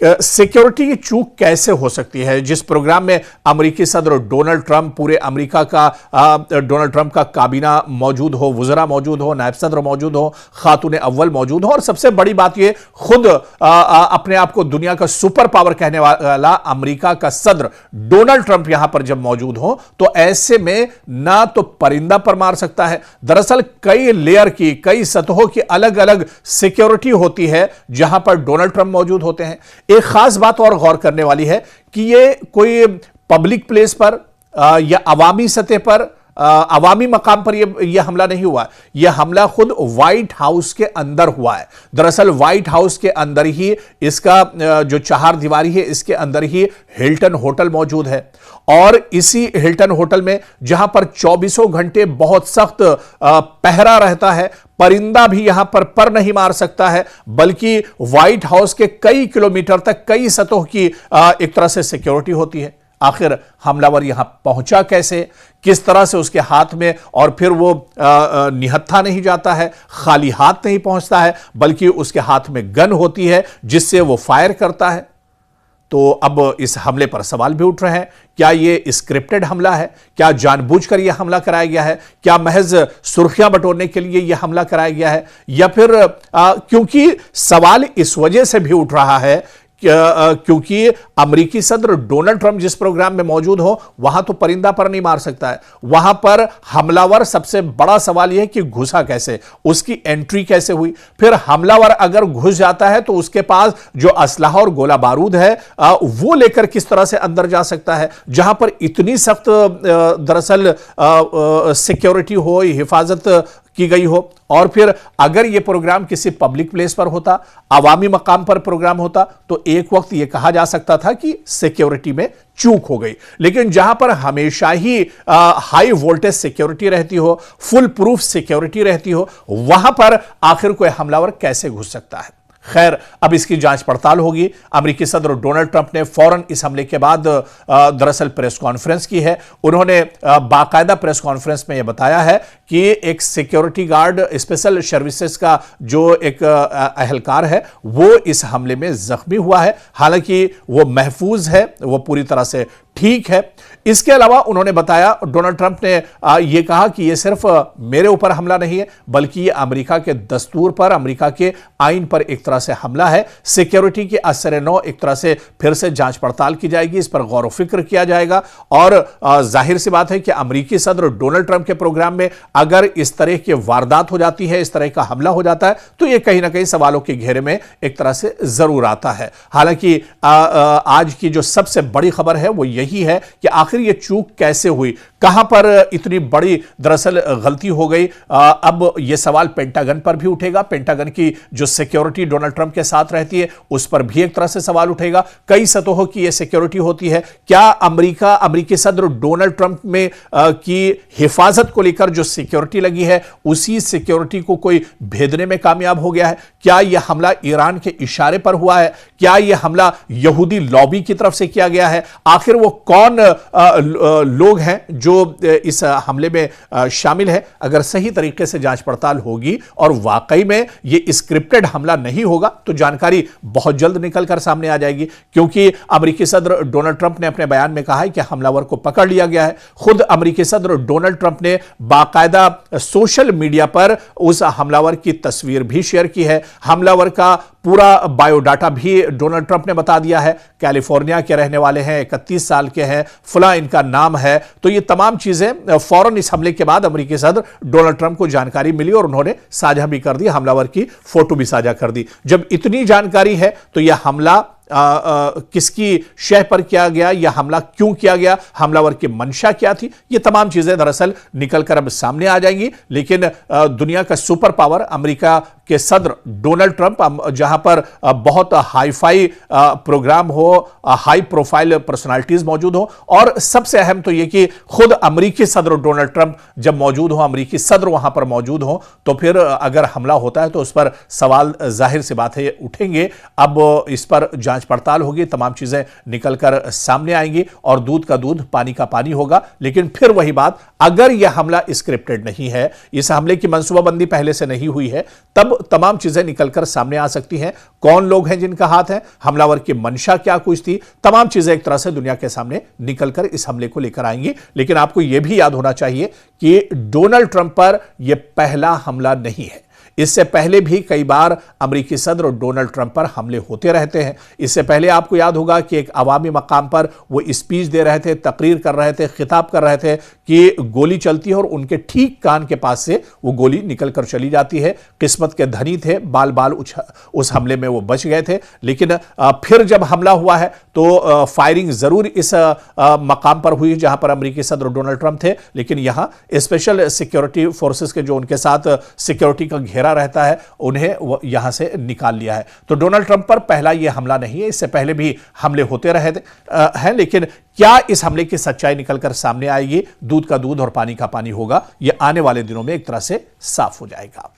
Security की चूक कैसे हो सकती है? जिस प्रोग्राम में अमेरिकी सदर डोनाल्ड ट्रंप, पूरे अमेरिका का डोनाल्ड ट्रंप का काबीना मौजूद हो, वज़रा मौजूद हो, नायब सदर मौजूद हो, खातून अव्वल मौजूद हो, और सबसे बड़ी बात यह खुद अपने आप को दुनिया का सुपर पावर कहने वाला अमेरिका का सदर डोनाल्ड ट्रंप यहां पर जब मौजूद हो, तो ऐसे में ना तो परिंदा पर मार सकता है। दरअसल कई लेयर की, कई सतहों की अलग अलग सिक्योरिटी होती है जहां पर डोनाल्ड ट्रंप मौजूद होते हैं। एक खास बात और गौर करने वाली है कि यह कोई पब्लिक प्लेस पर या अवामी सतह पर, अवामी मकाम पर यह हमला नहीं हुआ। यह हमला खुद व्हाइट हाउस के अंदर हुआ है। दरअसल व्हाइट हाउस के अंदर ही इसका जो चार दीवारी है, इसके अंदर ही हिल्टन होटल मौजूद है, और इसी हिल्टन होटल में जहां पर 24 घंटे बहुत सख्त पहरा रहता है, परिंदा भी यहां पर नहीं मार सकता है, बल्कि व्हाइट हाउस के कई किलोमीटर तक कई सतहों की एक तरह से सिक्योरिटी होती है। आखिर हमलावर यहां पहुंचा कैसे, किस तरह से उसके हाथ में, और फिर वो निहत्था नहीं जाता है, खाली हाथ नहीं पहुंचता है, बल्कि उसके हाथ में गन होती है जिससे वो फायर करता है। तो अब इस हमले पर सवाल भी उठ रहे हैं, क्या यह स्क्रिप्टेड हमला है? क्या जानबूझकर यह हमला कराया गया है? क्या महज सुर्खियां बटोरने के लिए यह हमला कराया गया है? या फिर क्योंकि सवाल इस वजह से भी उठ रहा है क्योंकि अमेरिकी सदर डोनाल्ड ट्रंप जिस प्रोग्राम में मौजूद हो, वहां तो परिंदा पर नहीं मार सकता है, वहां पर हमलावर, सबसे बड़ा सवाल यह है कि घुसा कैसे, उसकी एंट्री कैसे हुई। फिर हमलावर अगर घुस जाता है तो उसके पास जो असलहा और गोला बारूद है वो लेकर किस तरह से अंदर जा सकता है, जहां पर इतनी सख्त दरअसल सिक्योरिटी हो, हिफाजत की गई हो। और फिर अगर यह प्रोग्राम किसी पब्लिक प्लेस पर होता, अवामी मकाम पर प्रोग्राम होता, तो एक वक्त यह कहा जा सकता था कि सिक्योरिटी में चूक हो गई। लेकिन जहां पर हमेशा ही हाई वोल्टेज सिक्योरिटी रहती हो, फुल प्रूफ सिक्योरिटी रहती हो, वहां पर आखिर कोई हमलावर कैसे घुस सकता है? खैर, अब इसकी जांच पड़ताल होगी। अमेरिकी सदर डोनाल्ड ट्रंप ने फौरन इस हमले के बाद दरअसल प्रेस कॉन्फ्रेंस की है। उन्होंने बाकायदा प्रेस कॉन्फ्रेंस में यह बताया है कि एक सिक्योरिटी गार्ड, स्पेशल सर्विसेज का जो एक अहलकार है, वो इस हमले में जख्मी हुआ है। हालांकि वो महफूज है, वो पूरी तरह से ठीक है। इसके अलावा उन्होंने बताया, डोनाल्ड ट्रंप ने यह कहा कि यह सिर्फ मेरे ऊपर हमला नहीं है, बल्कि यह अमेरिका के दस्तूर पर, अमेरिका के आईन पर एक तरह से हमला है। सिक्योरिटी के असर नौ एक तरह से फिर से जांच पड़ताल की जाएगी, इस पर गौर व फिक्र किया जाएगा। और जाहिर सी बात है कि अमेरिकी सदर डोनाल्ड ट्रंप के प्रोग्राम में अगर इस तरह की वारदात हो जाती है, इस तरह का हमला हो जाता है, तो यह कहीं ना कहीं सवालों के घेरे में एक तरह से जरूर आता है। हालांकि आज की जो सबसे बड़ी खबर है वो यही है कि आखिर यह चूक कैसे हुई, कहां पर इतनी बड़ी दरअसल गलती हो गई। अब यह सवाल पेंटागन पर भी उठेगा। पेंटागन की जो सिक्योरिटी डोनाल्ड ट्रंप के साथ रहती है, उस पर भी एक तरह से सवाल उठेगा। कई सतहों की यह सिक्योरिटी होती है। क्या अमेरिकी सदर डोनाल्ड ट्रंप में की हिफाजत को लेकर जो सिक्योरिटी लगी है, उसी सिक्योरिटी को कोई भेदने में कामयाब हो गया है? क्या यह हमला ईरान के इशारे पर हुआ है? क्या यह हमला यहूदी लॉबी की तरफ से किया गया है? आखिर वो कौन लोग हैं जो इस हमले में शामिल है? अगर सही तरीके से जांच पड़ताल होगी और वाकई में यह स्क्रिप्टेड हमला नहीं होगा, तो जानकारी बहुत जल्द निकलकर सामने आ जाएगी। क्योंकि अमेरिकी सदर डोनाल्ड ट्रंप ने अपने बयान में कहा है कि हमलावर को पकड़ लिया गया है। खुद अमेरिकी सदर डोनाल्ड ट्रंप ने बाकायदा सोशल मीडिया पर उस हमलावर की तस्वीर भी शेयर की है। हमलावर का पूरा बायोडाटा भी डोनाल्ड ट्रंप ने बता दिया है। कैलिफोर्निया के रहने वाले हैं, 31 साल के हैं, फला इनका नाम है। तो ये तमाम चीजें फौरन इस हमले के बाद अमेरिकी सदर डोनाल्ड ट्रंप को जानकारी मिली और उन्होंने साझा भी कर दी, हमलावर की फोटो भी साझा कर दी। जब इतनी जानकारी है तो यह हमला किसकी शह पर किया गया, यह हमला क्यों किया गया, हमलावर की मंशा क्या थी, ये तमाम चीजें दरअसल निकलकर अब सामने आ जाएंगी। लेकिन दुनिया का सुपर पावर अमेरिका के सदर डोनाल्ड ट्रंप, जहां पर बहुत हाईफाई प्रोग्राम हो, हाई प्रोफाइल पर्सनालिटीज मौजूद हो, और सबसे अहम तो यह कि खुद अमेरिकी सदर डोनाल्ड ट्रंप जब मौजूद हो, अमेरिकी सदर वहां पर मौजूद हो, तो फिर अगर हमला होता है तो उस पर सवाल जाहिर सी बात है उठेंगे। अब इस पर जांच पड़ताल होगी, तमाम चीजें निकलकर सामने आएंगी और दूध का दूध पानी का पानी होगा। लेकिन फिर वही बात, अगर यह हमला स्क्रिप्टेड नहीं है, इस हमले की मंसूबाबंदी पहले से नहीं हुई है, तब तमाम चीजें निकलकर सामने आ सकती हैं। कौन लोग हैं जिनका हाथ है, हमलावर की मंशा क्या कुछ थी, तमाम चीजें एक तरह से दुनिया के सामने निकलकर इस हमले को लेकर आएंगी। लेकिन आपको यह भी याद होना चाहिए कि डोनाल्ड ट्रंप पर यह पहला हमला नहीं है। इससे पहले भी कई बार अमेरिकी सदर डोनाल्ड ट्रंप पर हमले होते रहते हैं। इससे पहले आपको याद होगा कि एक अवामी मकाम पर वो स्पीच दे रहे थे, तकरीर कर रहे थे, खिताब कर रहे थे कि गोली चलती है और उनके ठीक कान के पास से वो गोली निकलकर चली जाती है। किस्मत के धनी थे, बाल बाल उस हमले में वो बच गए थे। लेकिन फिर जब हमला हुआ है तो फायरिंग जरूर इस मकाम पर हुई जहां पर अमेरिकी सदर डोनाल्ड ट्रंप थे, लेकिन यहां स्पेशल सिक्योरिटी फोर्सेस के जो उनके साथ सिक्योरिटी का घेरा रहता है, उन्हें यहां से निकाल लिया है। तो डोनाल्ड ट्रंप पर पहला यह हमला नहीं है, इससे पहले भी हमले होते रहे हैं। लेकिन क्या इस हमले की सच्चाई निकलकर सामने आएगी, दूध का दूध और पानी का पानी होगा, यह आने वाले दिनों में एक तरह से साफ हो जाएगा।